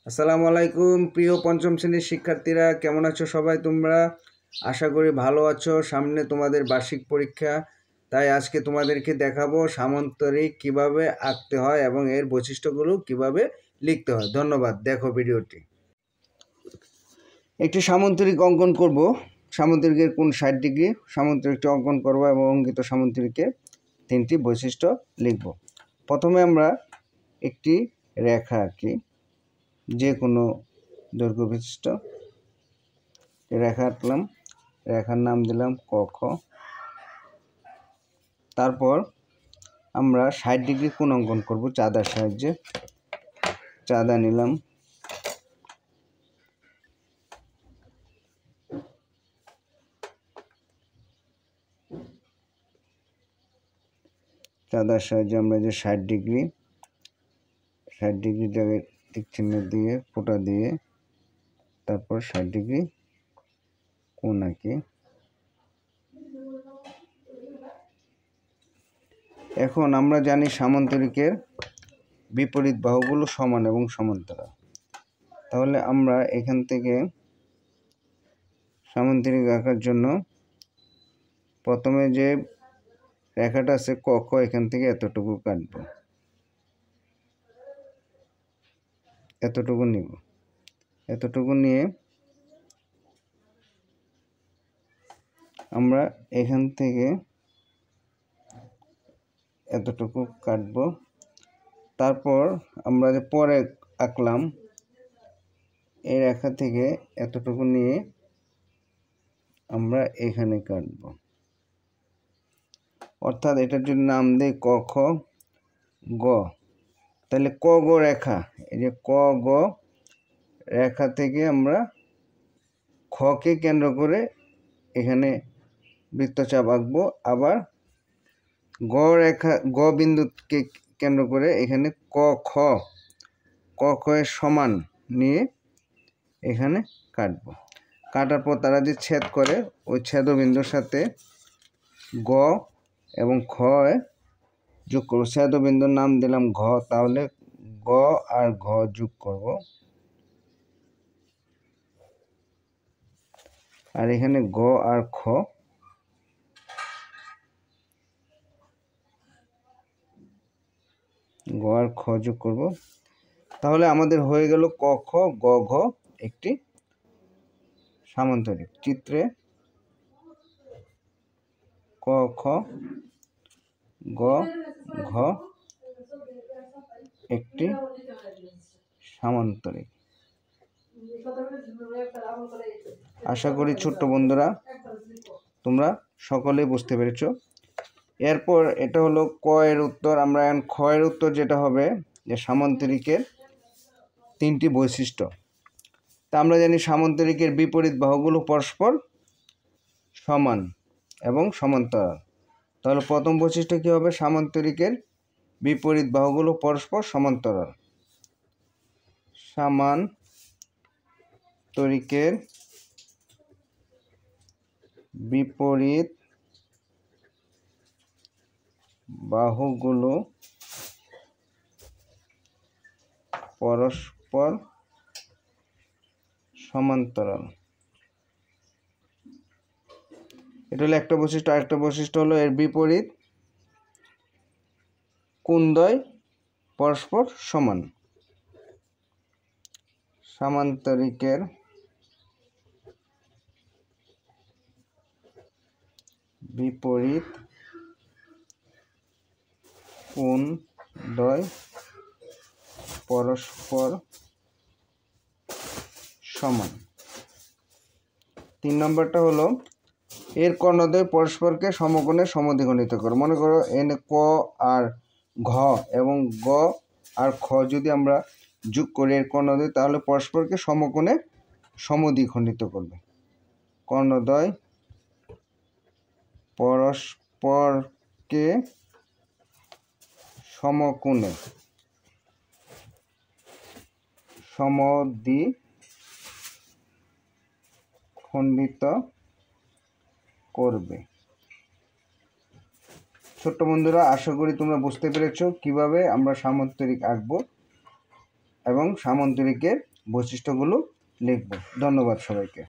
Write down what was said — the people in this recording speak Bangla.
আসসালামু আলাইকুম প্রিয় পঞ্চম শ্রেণীর শিক্ষার্থীরা, কেমন আছো সবাই? তোমরা আশা করি ভালো আছো। সামনে তোমাদের বার্ষিক পরীক্ষা, তাই আজকে তোমাদেরকে দেখাবো সামান্তরিক কিভাবে আঁকতে হয় এবং এর বৈশিষ্ট্যগুলো কিভাবে লিখতে হয়। ধন্যবাদ। দেখো ভিডিওটি। একটি সামান্তরিক অঙ্কন করব। সামান্তরিকের কোণ 60 ডিগ্রি সামান্তরিকটি অঙ্কন করব এবং অঙ্কিত সামান্তরিকের 3টি বৈশিষ্ট্য লিখব। প্রথমে আমরা একটি রেখা আঁকি, যে কোনো দৈর্ঘ্য বিশিষ্ট রেখা আঁকলাম। রেখার নাম দিলাম ক খ। তারপর আমরা 60 ডিগ্রি কোণ অঙ্কন করব চাঁদার সাহায্যে। চাঁদা নিলাম, চাঁদার সাহায্যে আমরা যে 60 ডিগ্রি জায়গায় টিক চিহ্ন দিয়ে ফোঁটা দিয়ে তারপর 60 ডিগ্রি কোণ আঁকি। এখন আমরা জানি সামান্তরিকের বিপরীত বাহুগুলো সমান এবং সমান্তরাল। তাহলে আমরা এখান থেকে সামান্তরিক আঁকার জন্য প্রথমে যে রেখাটা আছে ক খ, এখান থেকে এতটুকু কাটবো, এতটুকু নিব। এতটুকু নিয়ে আমরা এখান থেকে এতটুকু কাটবো। তারপর আমরা যে পরে আঁকলাম এই রেখা থেকে এতটুকু নিয়ে আমরা এখানে কাটবো। অর্থাৎ এটার জন্য নাম দেই ক খ গ। তাহলে ক গ রেখা, এই যে ক গ রেখা থেকে আমরা খকে কেন্দ্র করে এখানে বৃত্তচাপ আঁকবো। আবার গ রেখা গ বিন্দুকে কেন্দ্র করে এখানে ক খ এর সমান নিয়ে এখানে কাটবো। কাটার পর তারা যে ছেদ করে ওই ছেদবিন্দুর সাথে গ এবং খ যোগ করবো। ছেদবিন্দুর নাম দিলাম ঘ। তাহলে গ আর ঘ যোগ করব। আর এখানে গ আর খ যোগ করব। তাহলে আমাদের হয়ে গেল ক খ গ ঘ একটি সামান্তরিক। চিত্রে ক খ গ ঘ একটি সামান্তরিক। আশা করি ছোট্ট বন্ধুরা তোমরা সকলেই বুঝতে পেরেছো। এরপর এটা হলো ক এর উত্তর। আমরা এখন খ এর উত্তর যেটা হবে যে সামান্তরিকের 3টি বৈশিষ্ট্য। তা আমরা জানি সামান্তরিকের বিপরীত বাহুগুলো পরস্পর সমান এবং সমান্তরাল। তাহলে প্রথম বৈশিষ্ট্য কী হবে? সামান্তরিকের বিপরীত বাহুগুলো পরস্পর সমান্তরাল। সামান্তরিকের বিপরীত বাহুগুলো পরস্পর সমান্তরাল। এটা হলো একটা বৈশিষ্ট্য। আরেকটা বৈশিষ্ট্য হলো এর বিপরীত কোণদ্বয় পরস্পর সমান। সামান্তরিকের বিপরীত কোণদ্বয় পরস্পর সমান। 3 নম্বরটা হলো এর কর্ণদ্বয় পরস্পরকে সমকোণে সমদ্বিখণ্ডিত করে। মনে করো এনে ক আর ঘ এবং গ আর খ যদি আমরা যোগ করি এর কর্ণদ্বয়, তাহলে পরস্পরকে সমকোণে সমদ্বিখণ্ডিত করবে। কর্ণদ্বয় পরস্পরকে সমকোণে সমদ্বিখণ্ডিত করবে। ছোট্ট বন্ধুরা, আশা করি তোমরা বুঝতে পেরেছো কিভাবে আমরা সামান্তরিক আঁকবো এবং সামান্তরিকের বৈশিষ্ট্যগুলো লিখব। ধন্যবাদ সবাইকে।